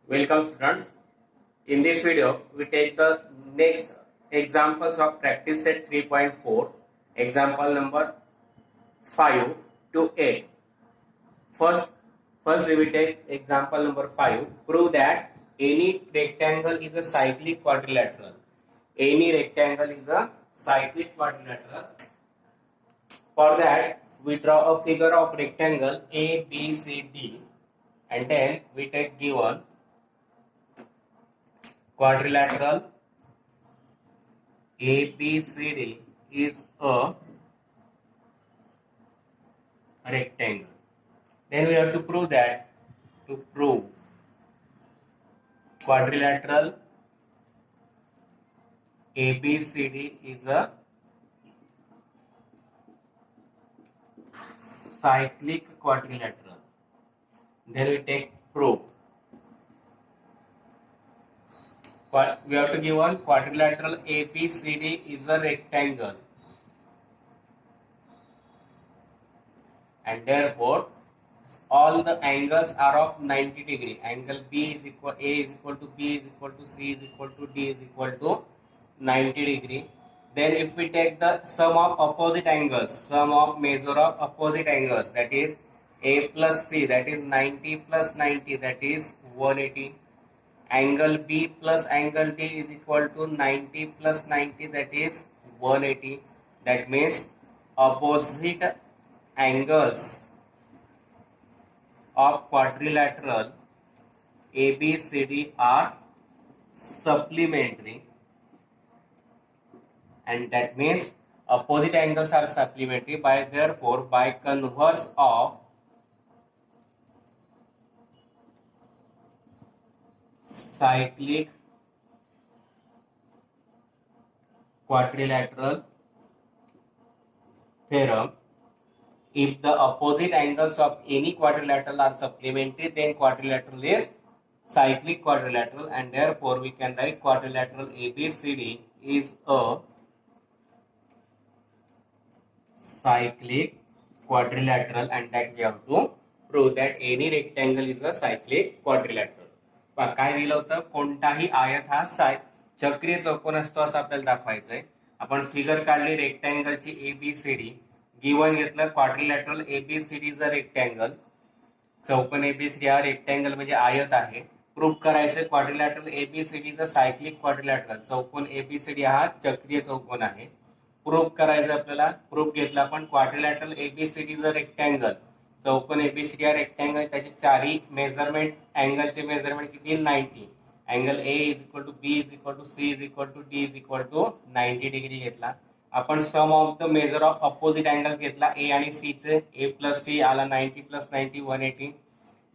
Welcome students. In this video, we take the next examples of practice set 3.4, example number 5 to 8. First we will take example number 5. Prove that any rectangle is a cyclic quadrilateral. Any rectangle is a cyclic quadrilateral. For that, we draw a figure of rectangle A, B, C, D, and then we take given quadrilateral ABCD is a rectangle. Then we have to prove that. To prove quadrilateral ABCD is a cyclic quadrilateral. Then we take proof. We have to give one quadrilateral ABCD is a rectangle, and therefore all the angles are of 90 degree. Angle B is equal, A is equal to B is equal to C is equal to D is equal to 90 degree. Then if we take the sum of opposite angles, sum of measure of opposite angles, that is A plus C, that is 90 plus 90, that is 180. Angle B plus angle D is equal to 90 plus 90, that is 180. That means opposite angles of quadrilateral ABCD are supplementary, and that means opposite angles are supplementary. Therefore, by converse of cyclic quadrilateral theorem, if the opposite angles of any quadrilateral are supplementary, then quadrilateral is cyclic quadrilateral, and therefore we can write quadrilateral ABCD is a cyclic quadrilateral, and that we have to prove that any rectangle is a cyclic quadrilateral. काय दिलं होतं, कोणताही आयत हा चक्रीय चौकोन असतो असं आपल्याला दाखवायचंय. आपण फिगर काढली रेक्टँगलची एबीसीडी, गिवन घेतलं quadrilateral ABCD is a rectangle. चौकोन एबीसीडी हा रेक्टँगल म्हणजे आयत आहे. प्रूफ करायचं quadrilateral ABCD is a cyclic quadrilateral. चौकोन एबीसीडी हा चक्रीय चौकोन आहे. प्रूफ करायचं आपल्याला. प्रूफ घेतला आपण quadrilateral ABCD is a rectangle. चौकोन एबीसीडी हा रेक्टँगल, त्याचे चारही मेजरमेंट अँगलचे मेजरमेंट किती 90. Angle A is equal to B is equal to C is equal to D is equal to 90 degree घेतला. आपण sum of the measure of opposite angle घेतला A आणि सी चे. ए प्लस सी आला 90 प्लस 90 180.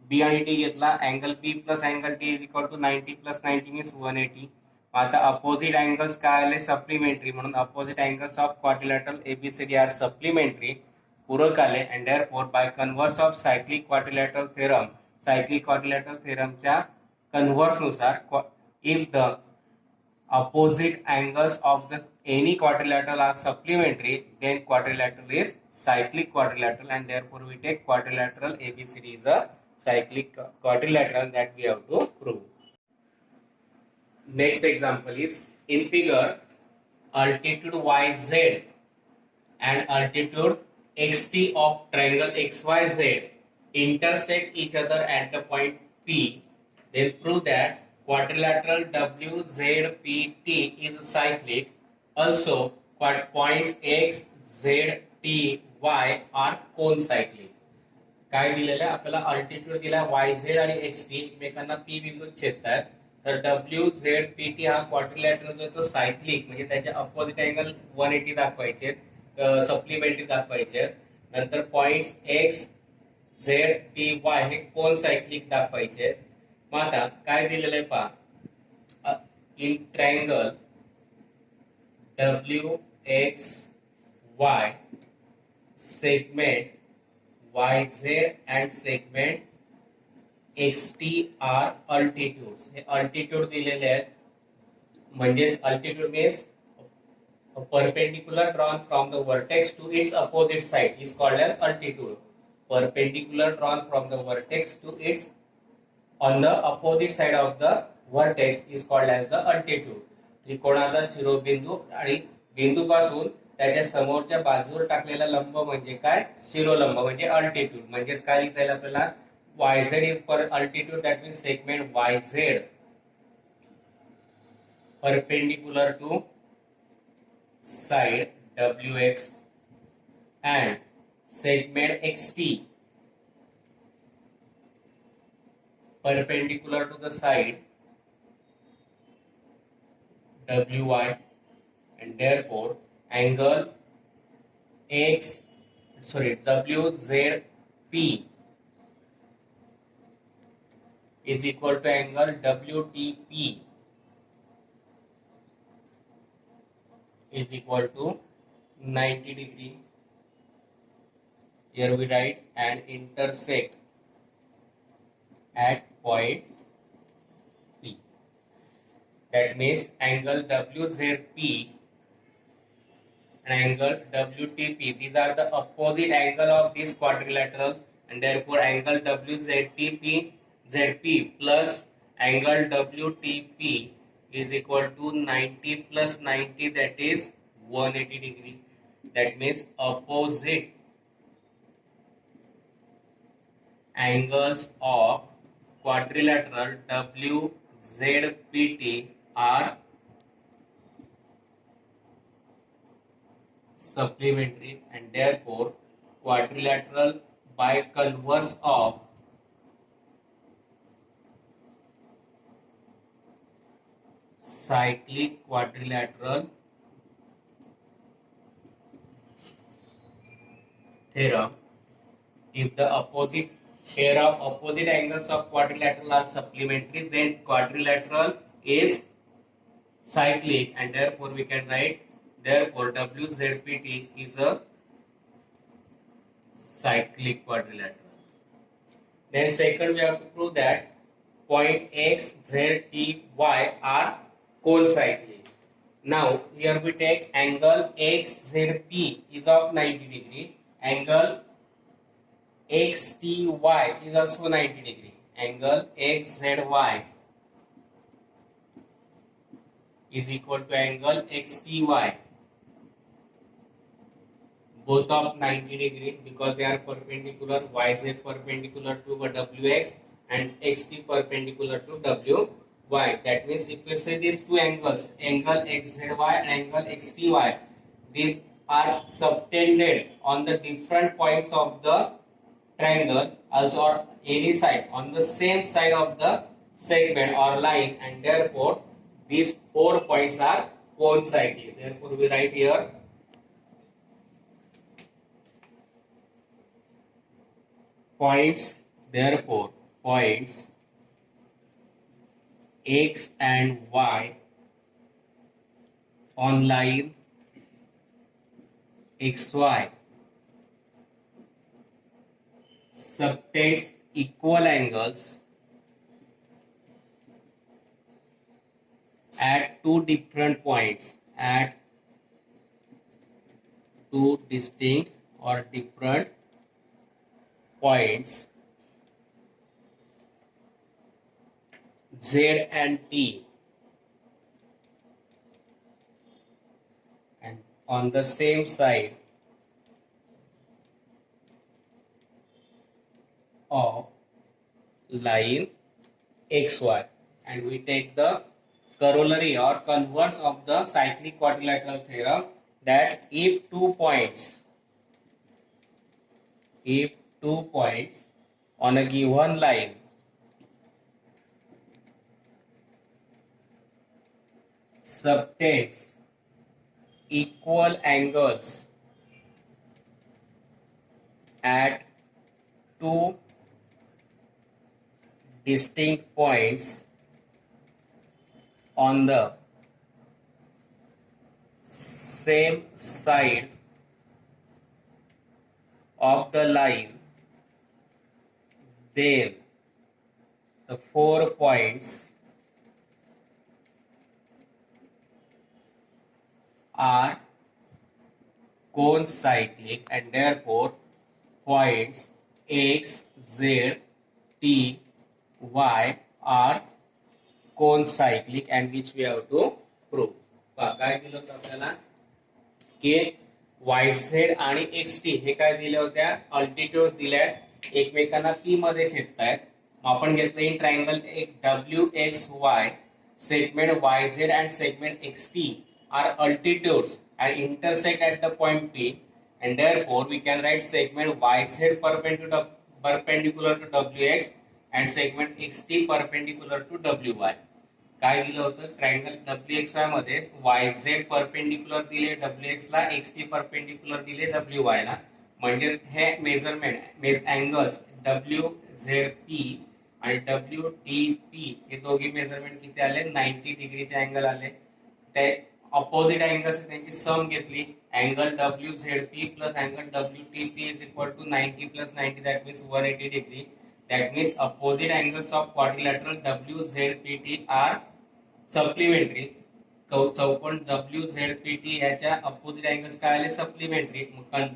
बी आणि D घेतला. Angle B plus angle D is equal to 90 plus 90 means 180. आता opposite angles काय आले सप्लिमेंटरी, म्हणून opposite angles of quadrilateral ABCD are supplementary, पूरक आले. And therefore by converse of cyclic quadrilateral theorem, cyclic quadrilateral थेरमच्या converse नुसार if the opposite angles of the any quadrilateral are supplementary, then quadrilateral is cyclic quadrilateral, and therefore we take quadrilateral ABCD is a cyclic quadrilateral that we have to prove. Next example is in figure altitude YZ and altitude XT of triangle XYZ intersect each other at the point P. Then prove that quadrilateral WZPT is cyclic. Also, points X, Z, T, Y are concyclic. काय दिलेलं आहे आपल्याला, altitude दिला YZ आणि XT एकमेकांना P बिंदूत छेदतात. तर WZPT हा क्वाड्रिलॅटरल जो तो सायक्लिक, म्हणजे त्याचे अपोजिट अँगल 180 दाखवायचे, सप्लिमेंटरी दाखवायचे. नंतर points X, Z, T, Y हे कोनसायक्लिक दाखवायचे. मग आता काय दिलेलं आहे पहा, in triangle WXY segment YZ and segment XT are altitudes. हे अल्टिट्यूड दिलेले आहेत, म्हणजेच altitude means perpendicular drawn from the vertex to its opposite side is called as altitude. Perpendicular drawn from the vertex to its on the opposite side of the vertex is called as the altitude. त्रिकोणाचा शिरोबिंदू आणि बिंदूपासून त्याच्या समोरच्या बाजूवर टाकलेला लंब म्हणजे काय, शिरोलंब म्हणजे अल्टिट्यूड. म्हणजेच काय लिहिता येईल आपल्याला, yz is for altitude, that means segment yz perpendicular to side wx and segment xt perpendicular to the side wy, and therefore angle wzp is equal to angle wtp is equal to 90 degree. Here we write and intersect at point P. That means angle WZP and angle WTP, these are the opposite angle of this quadrilateral, and therefore angle WZTP ZP plus angle WTP is equal to 90 plus 90, that is 180 degree. That means opposite angles of quadrilateral WZPT are supplementary, and therefore quadrilateral by converse of cyclic quadrilateral theorem, if the opposite pair of opposite angles of quadrilateral are supplementary, then quadrilateral is cyclic, and therefore we can write, therefore WZPT is a cyclic quadrilateral. Then second we have to prove that point X, Z, T, Y are cone cyclic. Now here we take angle XZP is of 90 degree, angle XTY is also 90 degree, angle XZY is equal to angle XTY, both of 90 degree because they are perpendicular, YZ perpendicular to WX and XT perpendicular to WY. That means if we say these two angles, angle XZY and angle XTY, these are subtended on the different points of the triangle, also or any side on the same side of the segment or line, and therefore these 4 points are cone cyclic. Therefore we write here points, therefore points X and Y on line XY subtends equal angles at two different points, at two distinct or different points Z and T, and on the same side of line XY, and we take the corollary or converse of the cyclic quadrilateral theorem, that if two points on a given line subtends equal angles at two distinct points on the same side of the line, then the 4 points are cone cyclic, and therefore points X, Z, T, y are concyclic and which we have to prove. काय दिलं होतं आपल्याला की yz आणि xt हे काय दिले होत्या altitude दिल्यात एकमेकांना p मध्ये छेदतायत. आपण घेतलं इन ट्रायंगल एक wxy segment yz and segment xt are altitudes and intersect at the point p, and therefore we can write segment yz perpendicular to wx and segment xt perpendicular to wy. काय दिलं होतं triangle wxy मध्ये yz perpendicular दिले wx ला, xt perpendicular दिले wy ला. म्हणजे हे measurement angles wzp आणि wtp हे दोघी measurement किती आले 90 डिग्रीचे अँगल आले. ते ऑपोजिट अँगल्स त्यांची सम घेतली. Angle wzp plus angle wtp is equal to 90 plus 90 that means 180 degree. That means opposite angles of quadrilateral WZPT are supplementary. चौकोन WZPT याच्या opposite angles काय आले supplementary.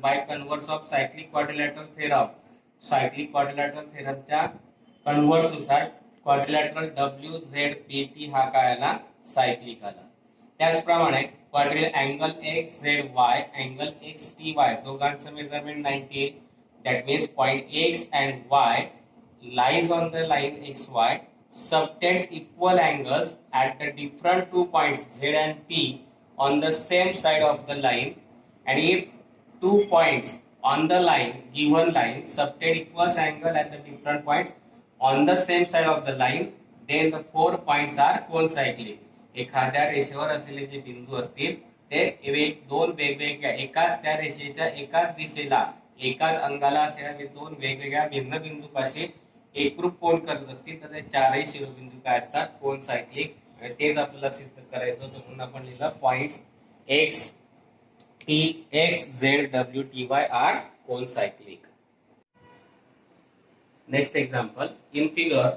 By converse of cyclic quadrilateral theorem, cyclic quadrilateral theorem च्या converse नुसार quadrilateral WZPT हा काय आला cyclic आला. त्याचप्रमाणे quadrilateral angle XZY, angle XTY दोघांचं measurement 90. That means point X and Y lies on the line xy subtends equal angles at the different 2 points z and t on the same side of the line, and if 2 points on the line given line subtend equal angle at the different points on the same side of the line, then the 4 points are concyclic. एखाद्या रेषेवर असलेले जे बिंदू असतील ते दोन वेगवेगळ्या एकाच त्या रेषेच्या एकाच दिशेला एकाच अंगाला असलेल्या दोन वेगवेगळ्या भिन्न बिंदूपाशी एकरूप कोण करत असतील तर ते चारही शिरोबिंदू काय असतात कोनसायक्लिक. आणि तेच आपल्याला सिद्ध करायचं होतं म्हणून आपण लिहिलं points X Z W T Y R concyclic. Next example in figure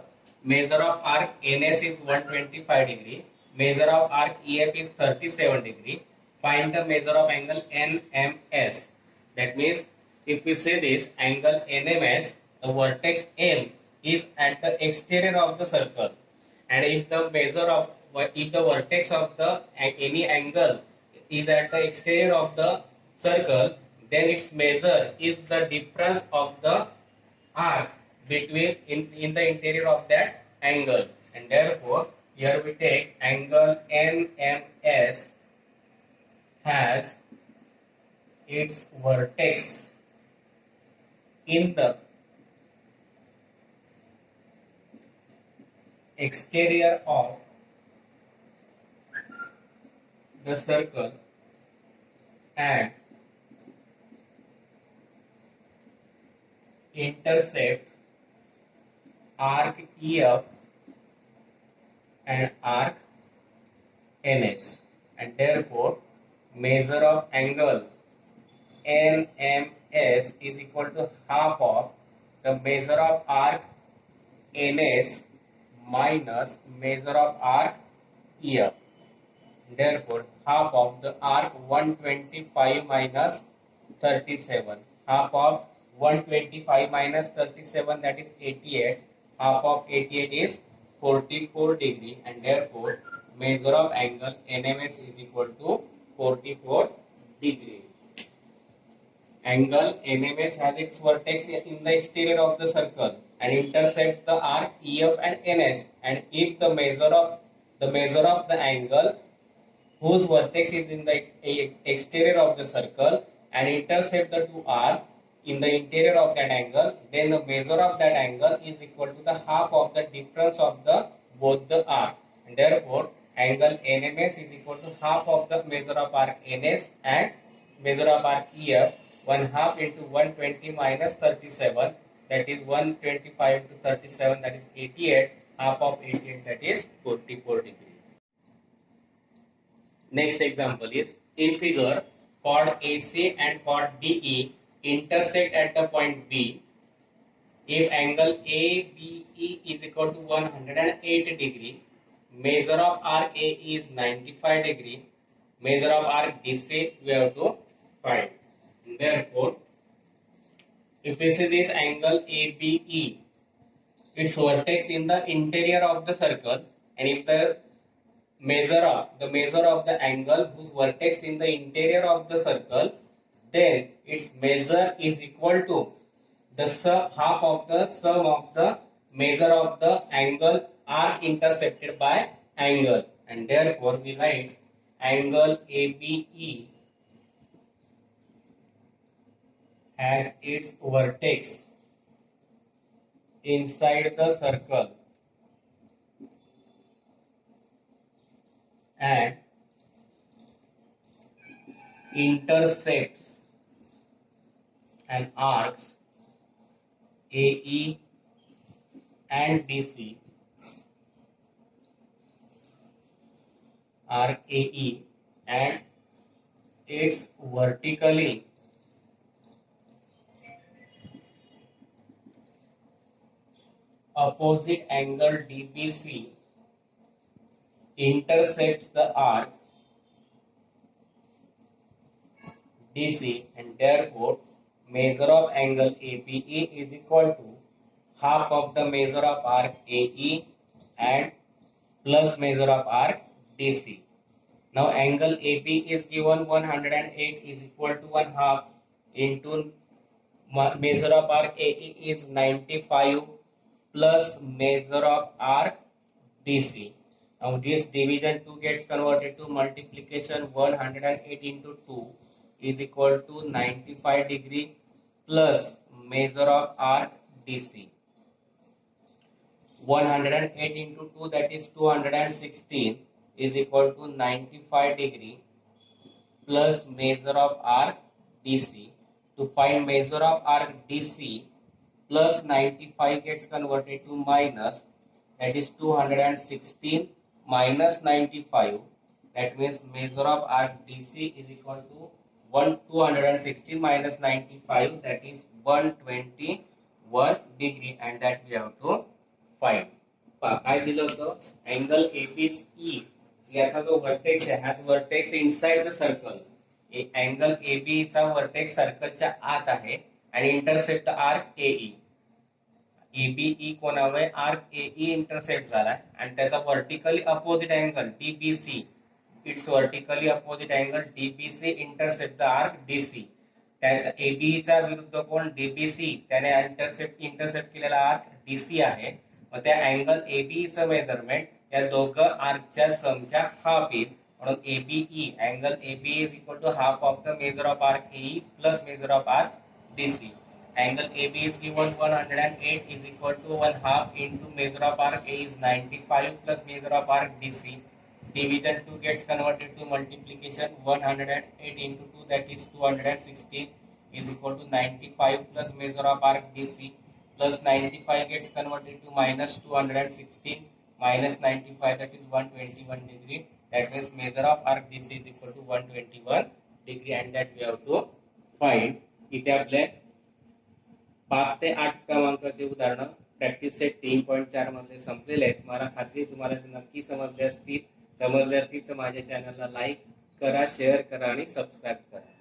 measure of arc NS is 125 degree, measure of arc EF is 37 degree. Find the measure of angle NMS. That means if we say this angle NMS, the vertex M is at the exterior of the circle, and if the vertex of the any angle is at the exterior of the circle, then its measure is the difference of the arc between in the interior of that angle, and therefore here we take angle NMS has its vertex in the exterior of the circle and intercept arc EF and arc NS, and therefore measure of angle NMS is equal to half of the measure of arc NS minus measure of arc EF. Therefore, half of the arc 125 minus 37. Half of 125 minus 37, that is 88. Half of 88 is 44 degree, and therefore measure of angle NMS is equal to 44 degree. Angle NMS has its vertex in the exterior of the circle and intercepts the arc EF and NS, and if the measure of the angle whose vertex is in the exterior of the circle and intercept the two arcs in the interior of that angle, then the measure of that angle is equal to the half of the difference of the both the arc, and therefore angle NMS is equal to half of the measure of arc NS and measure of arc EF. 1/2 into 120 minus 37, that is 125 into 37, that is 88. Half of 88, that is 44 degree. Next example is in figure chord AC and chord DE intersect at the point B. If angle ABE is equal to 108 degree, measure of arc AE is 95 degree, measure of arc DC we have to find. Therefore, if we see this angle ABE, its vertex in the interior of the circle, and if the measure of the angle whose vertex in the interior of the circle, then its measure is equal to the half of the sum of the measure of the angle arc intersected by angle, and therefore we write angle ABE has its vertex inside the circle and intercepts and arcs AE and DC, arc AE, and its vertically opposite angle DBC intersects the arc DC, and therefore measure of angle APE is equal to half of the measure of arc AE and plus measure of arc DC. Now angle AB is given 108 is equal to 1 half into measure of arc AE is 95 plus measure of arc DC. Now this division 2 gets converted to multiplication. 108 into 2 is equal to 95 degree plus measure of arc DC. 108 into 2, that is 216, is equal to 95 degree plus measure of arc DC. To find measure of arc DC, plus 95 gets converted to minus, that is 216 minus 95, that means measure of arc DC is equal to 216 minus 95, that is 121 degree, and that we have to find. काय दिलं होतं, angle ABE याचा जो vertex आहे हाच vertex inside the circle. Angle AB चा vertex सर्कलच्या आत आहे आणि इंटरसेप्ट आर्क एई. एबीई कोणामुळे आर्क एई इंटरसेप्ट झालाय आणि त्याचा vertically opposite angle DBC, its vertically opposite angle DBC intercept the arc DC. त्याचा एबीई चा विरुद्ध कोण डीबीसी, त्याने इंटरसेप्ट केलेला आर्क डीसी आहे. मग त्या अँगल एबीई चं मेजरमेंट या दोघं आर्कच्या समच्या हाफ येईल. म्हणून ABE angle ABE is equal to half of the measure of arc AE plus measure of arc DC. Angle AB is given 108 is equal to 1 half into measure of arc A is 95 plus measure of arc DC. Division 2 gets converted to multiplication. 108 into 2, that is 216, is equal to 95 plus measure of arc DC plus 95 gets converted to minus 216 minus 95, that is 121 degree. That means measure of arc DC is equal to 121 degree, and that we have to find. इथे आपले 5 ते 8 क्रमांकाचे उदाहरण practice set 3.4 मधले संपलेले आहेत. मला खात्री तुम्हाला नक्की समजले असतील तर माझ्या चॅनलला लाईक करा, शेअर करा आणि सबस्क्राईब करा.